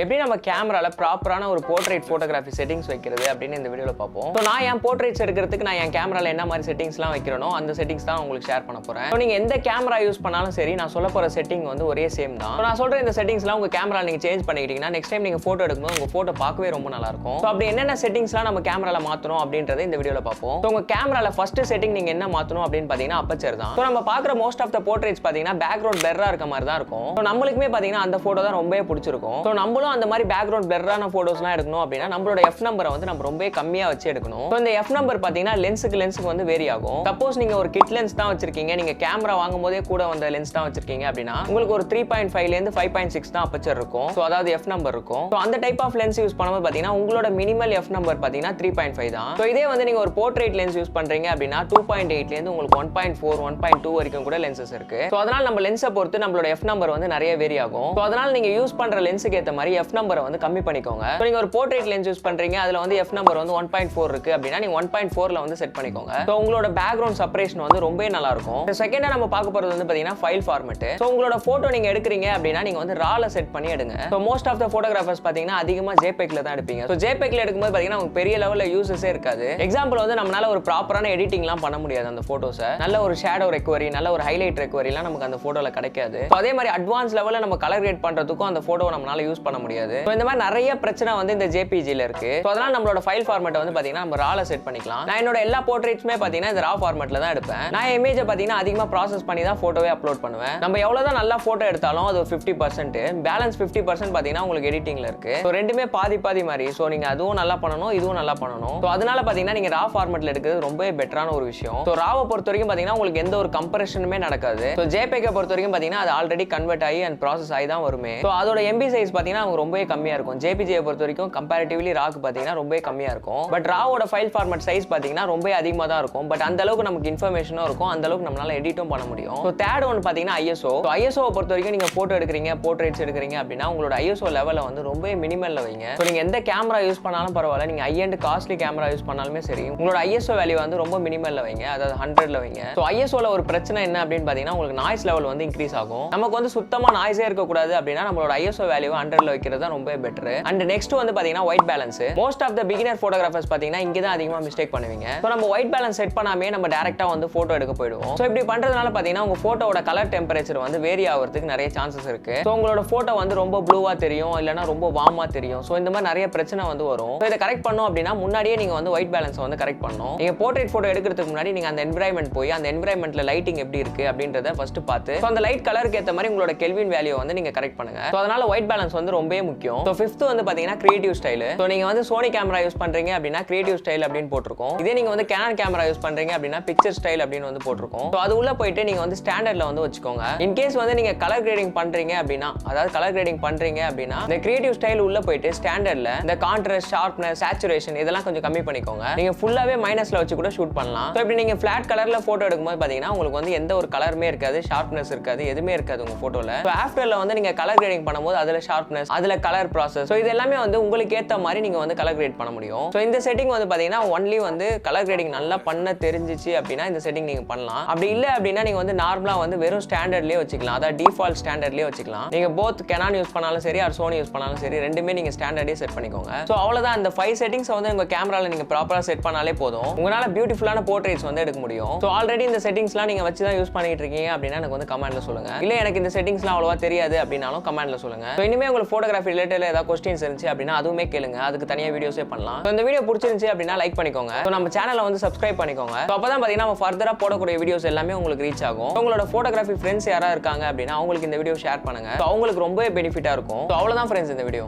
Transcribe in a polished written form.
எப்படி நம்ம கேமரால ப்ராப்பரான ஒரு போர்ட்ரேட் ஃபோட்டோகிராஃபி செட்டிங்ஸ் வைக்கிறது அப்படின்னு இந்த வீடியோவில் பார்ப்போம். ஸோ நான் என் போர்ட்ரேட்ஸ் எடுக்கிறதுக்கு நான் என் கேமரால என்ன மாதிரி செட்டிங்ஸ்லாம் வைக்கிறனோ அந்த செட்டிங்ஸ் தான் உங்களுக்கு ஷேர் பண்ண போகிறேன். ஸோ நீங்கள் எந்த கேமரா யூஸ் பண்ணாலும் சரி நான் சொல்ல போகிற செட்டிங் வந்து ஒரே சேம் தான். நான் சொல்கிற இந்த செட்டிங்ஸ்லாம் உங்கள் கேமரா நீங்கள் சேஞ்ச் பண்ணிக்கிட்டீங்கன்னா நெக்ஸ்ட் டைம் நீங்கள் ஃபோட்டோ எடுக்கும்போது உங்கள் ஃபோட்டோ பார்க்கவே ரொம்ப நல்லாயிருக்கும். ஸோ அப்படி என்னென்ன செட்டிங்ஸ்லாம் நம்ம கேமரால மாற்றணும் அப்படின்றத இந்த வீடியோவில் பார்ப்போம். ஸோ உங்கள் கேமரால ஃபர்ஸ்ட் செட்டிங் நீங்கள் என்ன மாற்றணும் அப்படின்னு பார்த்தீங்கன்னா அப்பச்சர் தான். ஸோ நம்ம பார்க்குற மோஸ்ட் ஆஃப் த போர்ட்ரேட்ஸ் பார்த்தீங்கன்னா பேக்ரவுண்ட் பெர்ரா இருக்க மாதிரி தான் இருக்கும். ஸோ நம்மளுக்குமே பார்த்தீங்கன்னா அந்த ஃபோட்டோ தான் ரொம்பவே பிடிச்சிருக்கும். ஸோ நம்மளும் அந்த மாதிரி பேக்ரவுண்ட் பிளர்ரான போட்டோஸ்லாம் எடுக்கணும் அப்படின்னா நம்மளோட எஃப் நம்பரை வந்து நம்ம ரொம்ப கம்மியா வச்சு எடுக்கணும். ஸோ இந்த எஃப் நம்பர் பார்த்தீங்கன்னா லென்ஸுக்கு வந்து வேரி ஆகும். சப்போஸ் நீங்க ஒரு கிட் லென்ஸ் தான் வச்சிருக்கீங்க, நீங்க கேமரா வாங்கும் போதே கூட வந்த லென்ஸ் தான் வச்சிருக்கீங்க அப்படின்னா உங்களுக்கு ஒரு 3.5 இருந்து 5.6 தான் அப்பச்சர் இருக்கும். ஸோ அதாவது எஃப் நம்பர் இருக்கும். ஸோ அந்த டைப் ஆஃப் லென்ஸ் யூஸ் பண்ணும்போது பார்த்தீங்கன்னா உங்களோட மினிமல் எஃப் நம்பர் பார்த்தீங்கன்னா 3.5 தான். ஸோ இதே வந்து நீங்க ஒரு போர்ட்ரேட் லென்ஸ் யூஸ் பண்றீங்க அப்படின்னா 2.8 இருந்து உங்களுக்கு 1.4 1.2 வரைக்கும் கூட லென்சஸ் இருக்கு. ஸோ அதனால நம்ம லென்ஸை பொறுத்து நம்மளோட எஃப் நம்பர் வந்து நிறைய வேரி ஆகும். ஸோ அதனால நீங்க யூஸ் பண்ற லென்ஸுக்கு ஏற்ற மாதிரி எஃப் நம்பரை வந்து கம்மி பண்ணிக்கோங்க. நீங்க ஒரு போர்ட்ரேட் லென்ஸ் யூஸ் பண்றீங்க, அதுல வந்து எஃப் நம்பர் வந்து 1.4 இருக்கு அப்படின்னா நீங்க 1.4ல வந்து செட் பண்ணிக்கோங்க. சோ உங்களோட பேக்ரவுண்ட் செப்பரேஷன் வந்து ரொம்ப நல்லா இருக்கும். செகண்டா நம்ம பார்க்க போறது வந்து பாத்தீங்கன்னா ஃபைல் ஃபார்மேட். சோ உங்களோட போட்டோ நீங்க எடுக்கிறீங்க அப்படின்னா நீங்க வந்து ரால செட் பண்ணி எடுங்க. So most of the photographers பாத்தீங்கன்னா அதிகமா ஜேபெக்ல தான் எடுப்பீங்க. சோ ஜேபெக்ல எடுக்கும்போது பாத்தீங்கன்னா உங்களுக்கு பெரிய லெவல்ல யூசஸே இருக்காது. எக்ஸாம்பிள் வந்து நம்மளால ஒரு ப்ராப்பரான எடிட்டிங்லாம் பண்ண முடியாது. அந்த போட்டோஸை நல்ல ஒரு ஷேடோ ரெக்கவரி, நல்ல ஒரு ஹைலைட் ரெக்கவரிலாம் நமக்கு அந்த போட்டோல கிடைக்காது. சோ அதே மாதிரி அட்வான்ஸ் லெவல்ல நம்ம கலர் கிரேட் பண்றதுக்கும் அந்த போட்டோ நம்மளால யூஸ் பண்ண முடியாது. சோ இந்த மாதிரி நிறைய பிரச்சனை வந்து இந்த ஜேபிஜில இருக்கு. சோ அதனால நம்மளோட ஃபைல் ஃபார்மேட் வந்து பாத்தீங்கன்னா நம்ம ரால செட் பண்ணிக்கலாம். நான் என்னோட எல்லா போர்ட்ரேட்ஸ்மே பாத்தீங்கன்னா இந்த ரா ஃபார்மேட்ல தான் எடுப்பேன். நான் இமேஜை பாத்தீங்கன்னா அதிகமா ப்ராசஸ் பண்ணி தான் போட்டோவே அப்லோட் பண்ணுவேன். நம்ம எவ்வளவுதான் நல்லா போட்டோ எடுத்தாலும் அது 50%, பேலன்ஸ் 50% பாத்தீங்கன்னா உங்களுக்கு எடிட்டிங்ல இருக்கு. சோ ரெண்டுமே பாதி பாதி மாதிரி. சோ நீங்க அதுவும் நல்லா பண்ணணும், இதுவும் நல்லா பண்ணணும். சோ அதனால பாத்தீங்கன்னா நீங்க ரா ஃபார்மேட்ல எடுக்கிறது ரொம்ப பெட்டரான ஒரு விஷயம். சோ ராவை பொறுத்த வரைக்கும் பாத்தீங்கன்னா உங்களுக்கு எந்த ஒரு கம்பரேஷனுமே நடக்காது. சோ ஜேபெக் பொறுத்த வரைக்கும் பாத்தீங்கன்னா அது ஆல்ரெடி கன்வெர்ட் ஆகி அண்ட் ப்ராசஸ் ஆகி தான் வருமே. சோ அதோட எம்பி சைஸ் பாத்தீங்கன்னா ரொம்பவே கம்மியா இருக்கும். ஜேபிஜியை பொறுத்த வரைக்கும் கம்பேரிட்டிவ்லி ராக்கு பாத்தீங்கன்னா ரொம்ப கம்மியா இருக்கும். பட் ராவோட ஃபைல் ஃபார்மேட் சைஸ் பாத்தீங்கன்னா ரொம்ப அதிகமா தான் இருக்கும். பட் அந்த அளவுக்கு நமக்கு இன்ஃபர்மேஷனும் இருக்கும், அந்த அளவுக்கு நம்மளால எடிட்டும் பண்ண முடியும். ஸோ தேர்ட் ஒன் பாத்தீங்கன்னா ஐஎஸ்ஓ. ஐஎஸ்ஓ பொறுத்த வரைக்கும் நீங்க போட்டோ எடுக்கிறீங்க, போர்ட்ரேட்ஸ் எடுக்கிறீங்க அப்படின்னா உங்களோட ஐஎஸ்ஓ லெவலை வந்து ரொம்ப மினிமல்ல வைங்க. ஸோ நீங்க எந்த கேமரா யூஸ் பண்ணாலும் பரவாயில்ல, நீங்க high and costly camera use பண்ணாலுமே சரி உங்களோட ஐஎஸ்ஓ வேல்யூ வந்து ரொம்ப மினிமல்ல வைங்க, அதாவது 100ல வைங்க. ஸோ ஐஎஸ்ஓல ஒரு பிரச்சனை என்ன அப்படின்னு பாத்தீங்கன்னா உங்களுக்கு நாய்ஸ் லெவல் வந்து இன்க்ரீஸ் ஆகும். நமக்கு வந்து சுத்தமா நாய்ஸே இருக்கக்கூடாது அப்படின்னா நம்மளோட ஐஎஸ்ஓ வேல்யூ 100ல வைக்கிறது தான் ரொம்ப பெட்டர். அண்ட் நெக்ஸ்ட் வந்து பாத்தீங்கன்னா white balance. Most of the beginner photographers பாத்தீங்கன்னா இங்க தான் அதிகமா மிஸ்டேக் பண்ணுவீங்க. சோ நம்ம ஒயிட் பேலன்ஸ் செட் பண்ணாமே நம்ம டைரக்டா வந்து போட்டோ எடுக்க போய்டுவோம். சோ இப்படி பண்றதுனால பாத்தீங்கன்னா உங்க போட்டோவோட கலர் டெம்பரேச்சர் வந்து வேரி ஆகிறதுக்கு நிறைய சான்சஸ் இருக்கு. சோ உங்களோட போட்டோ வந்து ரொம்ப ப்ளூவா தெரியும், இல்லனா ரொம்ப வார்மா தெரியும். சோ இந்த மாதிரி நிறைய பிரச்சனை வந்து வரும். சோ இத கரெக்ட் பண்ணனும் அப்படினா முன்னாடியே நீங்க வந்து ஒயிட் பேலன்ஸ் வந்து கரெக்ட் பண்ணனும். நீங்க போர்ட்ரேட் போட்டோ எடுக்கிறதுக்கு முன்னாடி நீங்க அந்த என்விரான்மென்ட் போய் அந்த என்விரான்மென்ட்ல லைட்டிங் எப்படி இருக்கு அப்படின்றத ஃபர்ஸ்ட் பார்த்து சோ அந்த லைட் கலருக்கு ஏத்த மாதிரி உங்களோட கெல்வின் வேல்யூ வந்து நீங்க கரெக்ட் பண்ணுங்க. சோ அதனால ஒயிட் பேலன்ஸ் வந்து ரொம்பவே முக்கியம். சோ 5th வந்து பாத்தீங்கன்னா கிரியேட்டிவ் ஸ்டைல். சோ நீங்க வந்து சோனி கேமரா யூஸ் பண்றீங்க அப்படின்னா கிரியேட்டிவ் ஸ்டைல் அப்படின்னு போட்டுருக்கோம். இதே நீங்க வந்து கேனான் கேமரா யூஸ் பண்றீங்க அப்படின்னா பிக்சர் ஸ்டைல் அப்படின்னு வந்து போட்டுருக்கோம். சோ அது உள்ள போயிட்டு நீங்க வந்து ஸ்டாண்டர்ட்ல வந்து வச்சுக்கோங்க. இன் கேஸ் வந்து நீங்க கலர் கிரேடிங் பண்றீங்க அப்படின்னா, அதாவது கலர் கிரேடிங் பண்றீங்க அப்படின்னா இந்த கிரியேட்டிவ் ஸ்டைல் உள்ள போயிட்டு ஸ்டாண்டர்ட்ல இந்த கான்ட்ராஸ்ட், ஷார்ப்னஸ், சேச்சுரேஷன் இதெல்லாம் கொஞ்சம் கம்மி பண்ணிக்கோங்க. நீங்க ஃபுல்லாவே மைனஸ்ல வச்சு கூட ஷூட் பண்ணலாம். சோ இப்படி நீங்க ஃபிளாட் கலர்ல போட்டோ எடுக்கும்போது பாத்தீங்கன்னா உங்களுக்கு வந்து எந்த ஒரு கலருமே இருக்காது, ஷார்ப்னஸ் இருக்காது, எதுவுமே இருக்காது உங்க போட்டோல. சோ ஆஃப்டர்ல வந்து நீங்க கலர் கிரேடிங் பண்ணும்போது அதுல ஷார்ப்னஸ், அதுல கலர் ப்ராசஸ், சோ இது எல்லாமே வந்து உங்களுக்கு ஏத்த மாதிரி நீங்க வந்து கலர் கிரேட் பண்ண முடியும். சோ இந்த செட்டிங் வந்து பாத்தீங்கன்னா ஒன்லி வந்து கலர் கிரேடிங் நல்லா பண்ண தெரிஞ்சிச்சு அப்படின்னா இந்த செட்டிங் நீங்க பண்ணலாம். அப்படி இல்ல அப்படின்னா நீங்க வந்து நார்மலா வந்து வெறும் ஸ்டாண்டர்ட்லயே வச்சுக்கலாம், அதாவது டிஃபால்ட் ஸ்டாண்டர்ட்லயே வச்சுக்கலாம். நீங்க போத் கேனான் யூஸ் பண்ணாலும் சரி ஆர் சோனி யூஸ் பண்ணாலும் சரி ரெண்டுமே நீங்க ஸ்டாண்டர்டே செட் பண்ணிக்கோங்க. சோ அவ்வளவுதான். அந்த 5 செட்டிங்ஸ் வந்து உங்க கேமரால நீங்க ப்ராப்பரா செட் பண்ணாலே போதும், உங்களால பியூட்டிஃபுல்லான போர்ட்ரேட்ஸ் வந்து எடுக்க முடியும். சோ ஆல்ரெடி இந்த செட்டிங்ஸ்லாம் நீங்க வச்சு தான் யூஸ் பண்ணிட்டு இருக்கீங்க அப்படின்னா எனக்கு வந்து கமெண்ட்ல சொல்லுங்க. இல்ல எனக்கு இந்த செட்டிங்ஸ்லாம் அவ்வளவா தெரியாது அப்படினாலும் கமெண்ட்ல சொல்லுங்க. சோ இனிமே உங்களுக்கு போட்டோகிராஃபி ரிலேட்டட்ல ஏதாவது क्वेश्चंस இருந்துச்சு அப்படின்னா அதுவுமே கேளுங்க, அதுக்கு தனியா வீடியோஸே பண்ணலாம். சோ இந்த வீடியோ பிடிச்சிருந்துச்சு அப்படின்னா லைக் பண்ணிக்கோங்க. சோ நம்ம சேனலை வந்து சப்ஸ்கிரைப் பண்ணிக்கோங்க. சோ அப்பதான் பாத்தீங்கன்னா நம்ம ஃபர்தரா போடக்கூடிய வீடியோஸ் எல்லாமே உங்களுக்கு ரீச் ஆகும். உங்களோட போட்டோகிராஃபி ஃப்ரெண்ட்ஸ் யாரா இருக்காங்க அப்படின்னா அவங்களுக்கு இந்த வீடியோ ஷேர் பண்ணுங்க. சோ அவங்களுக்கு ரொம்பவே பெனிஃபிட்டா இருக்கும். சோ அவ்வளவுதான் ஃப்ரெண்ட்ஸ் இந்த வீடியோ.